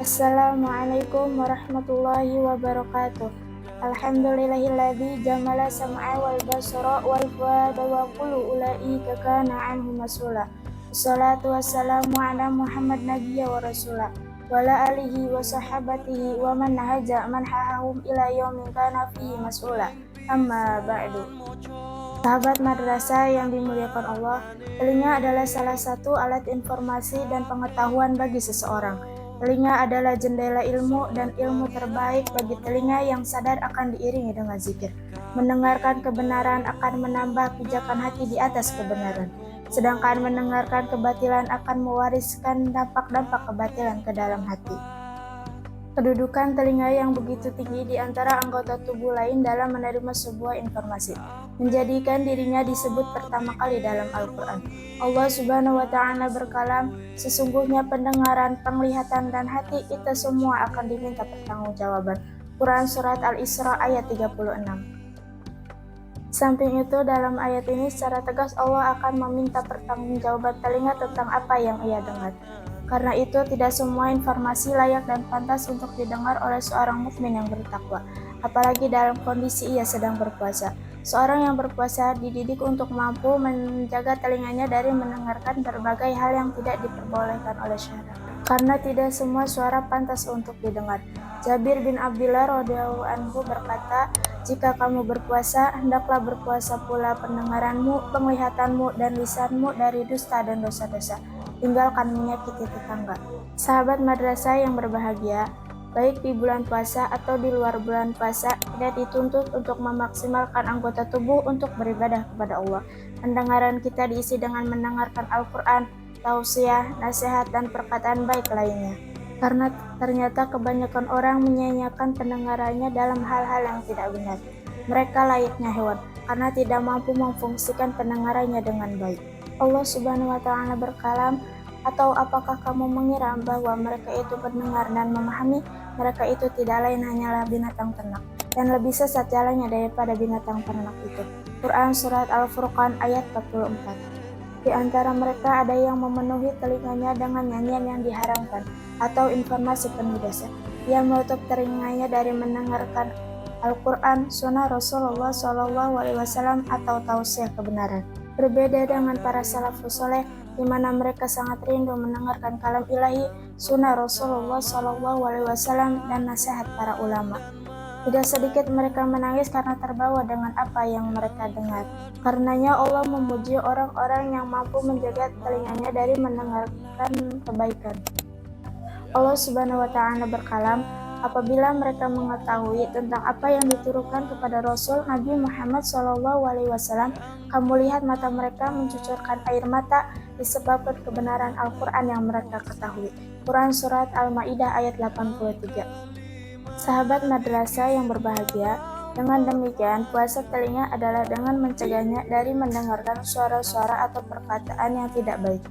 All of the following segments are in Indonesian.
Assalamualaikum warahmatullahi wabarakatuh. Alhamdulillahilladzi jamala sam'a wal basara wal fuada wa kullu ulaika kana anhu mas'ula. Wassalatu wassalamu ala Muhammad nabiyya wa rasula wa ala alihi wa sahabatihi wa man nahaja manhahum ila yaumin kana fihi mas'ula. Amma ba'du. Sahabat madrasah yang dimuliakan Allah, telinga adalah salah satu alat informasi dan pengetahuan bagi seseorang. Telinga adalah jendela ilmu, dan ilmu terbaik bagi telinga yang sadar akan diiringi dengan zikir. Mendengarkan kebenaran akan menambah pijakan hati di atas kebenaran, sedangkan mendengarkan kebatilan akan mewariskan dampak-dampak kebatilan ke dalam hati. Kedudukan telinga yang begitu tinggi di antara anggota tubuh lain dalam menerima sebuah informasi, menjadikan dirinya disebut pertama kali dalam Al-Quran. Allah Subhanahu wa Ta'ala berkalam, sesungguhnya pendengaran, penglihatan, dan hati kita semua akan diminta pertanggungjawaban. Quran Surat Al-Isra ayat 36. Samping itu, dalam ayat ini secara tegas Allah akan meminta pertanggungjawaban telinga tentang apa yang ia dengar. Karena itu, tidak semua informasi layak dan pantas untuk didengar oleh seorang mukmin yang bertakwa, apalagi dalam kondisi ia sedang berpuasa. Seorang yang berpuasa dididik untuk mampu menjaga telinganya dari mendengarkan berbagai hal yang tidak diperbolehkan oleh syariat. Karena tidak semua suara pantas untuk didengar. Jabir bin Abdullah radhiyallahu anhu berkata, "Jika kamu berpuasa, hendaklah berpuasa pula pendengaranmu, penglihatanmu, dan lisanmu dari dusta dan dosa-dosa. Tinggalkan menyakiti tetangga." Sahabat madrasah yang berbahagia, baik di bulan puasa atau di luar bulan puasa, tidak dituntut untuk memaksimalkan anggota tubuh untuk beribadah kepada Allah. Pendengaran kita diisi dengan mendengarkan Al-Quran, tausiah, nasihat, dan perkataan baik lainnya. Karena ternyata kebanyakan orang menyia-nyiakan pendengarannya dalam hal-hal yang tidak benar. Mereka layaknya hewan, karena tidak mampu memfungsikan pendengarannya dengan baik. Allah Subhanahu wa Ta'ala berkalam, "Atau apakah kamu mengira bahwa mereka itu mendengar dan memahami? Mereka itu tidak lain hanyalah binatang ternak, dan lebih sesat jalannya daripada binatang ternak itu." Quran Surat Al-Furqan ayat 44. Di antara mereka ada yang memenuhi telinganya dengan nyanyian yang diharamkan atau informasi penuh dosa. Ia menutup telinganya dari mendengarkan Al-Quran, sunnah Rasulullah SAW, atau tausiah kebenaran. Berbeda dengan para salafus soleh, di mana mereka sangat rindu mendengarkan kalam ilahi, sunnah Rasulullah SAW, dan nasihat para ulama. Tidak sedikit mereka menangis karena terbawa dengan apa yang mereka dengar. Karenanya Allah memuji orang-orang yang mampu menjaga telinganya dari mendengarkan kebaikan. Allah Subhanahu wa Ta'ala berkalam, apabila mereka mengetahui tentang apa yang diturunkan kepada Rasul Nabi Muhammad SAW, kamu lihat mata mereka mencucurkan air mata disebabkan kebenaran Al-Quran yang mereka ketahui. Quran Surat Al-Ma'idah ayat 83. Sahabat madrasah yang berbahagia, dengan demikian puasa telinga adalah dengan mencegahnya dari mendengarkan suara-suara atau perkataan yang tidak baik,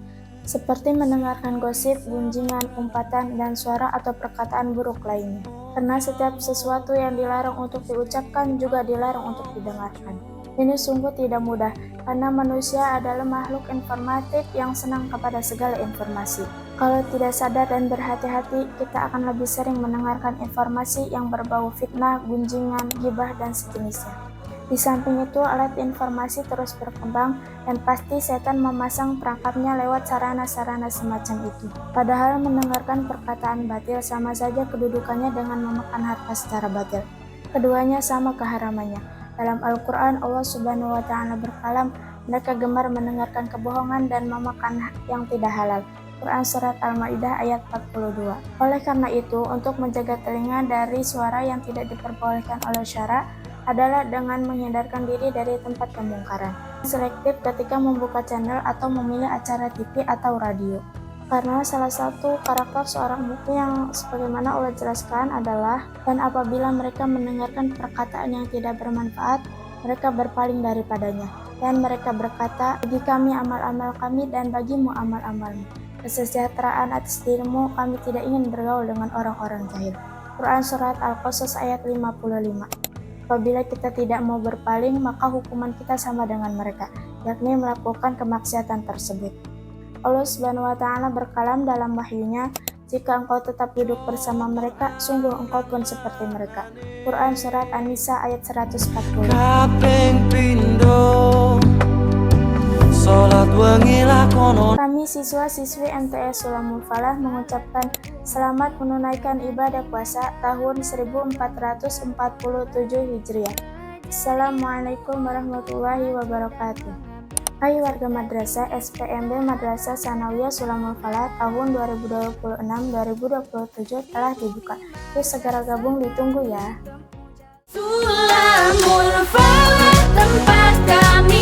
seperti mendengarkan gosip, gunjingan, umpatan, dan suara atau perkataan buruk lainnya. Karena setiap sesuatu yang dilarang untuk diucapkan juga dilarang untuk didengarkan. Ini sungguh tidak mudah, karena manusia adalah makhluk informatif yang senang kepada segala informasi. Kalau tidak sadar dan berhati-hati, kita akan lebih sering mendengarkan informasi yang berbau fitnah, gunjingan, ghibah, dan sejenisnya. Di samping itu, alat informasi terus berkembang, dan pasti setan memasang perangkapnya lewat sarana-sarana semacam itu. Padahal mendengarkan perkataan batil sama saja kedudukannya dengan memakan harta secara batil. Keduanya sama keharamannya. Dalam Al-Quran, Allah Subhanahu wa Ta'ala berkalam, mereka gemar mendengarkan kebohongan dan memakan yang tidak halal. Quran Surat Al-Ma'idah ayat 42. Oleh karena itu, untuk menjaga telinga dari suara yang tidak diperbolehkan oleh syara adalah dengan menghindarkan diri dari tempat kemungkaran. Selektif ketika membuka channel atau memilih acara TV atau radio. Karena salah satu karakter seorang mukmin yang sebagaimana Allah jelaskan adalah, dan apabila mereka mendengarkan perkataan yang tidak bermanfaat, mereka berpaling daripadanya. Dan mereka berkata, bagi kami amal-amal kami dan bagimu amal-amalmu. Kesejahteraan atas dirimu, kami tidak ingin bergaul dengan orang-orang jahil. Quran Surat Al-Qasas ayat 55. Apabila kita tidak mau berpaling, maka hukuman kita sama dengan mereka, yakni melakukan kemaksiatan tersebut. Allah Subhanahu wa Ta'ala berkalam dalam wahyunya, Jika engkau tetap duduk bersama mereka, sungguh engkau pun seperti mereka. Quran Surat An-Nisa ayat 140. Kaping pindho salat wengi lakonon. Kami siswa-siswi MTS Sulamul Falah mengucapkan selamat menunaikan ibadah puasa tahun 1447 Hijriah. Assalamualaikum warahmatullahi wabarakatuh. Hai warga madrasah SPMB Madrasah Sanawiyah Sulamul Falah tahun 2026-2027 telah dibuka. Yuk segera gabung, ditunggu ya. Sulamul Falah tempat kami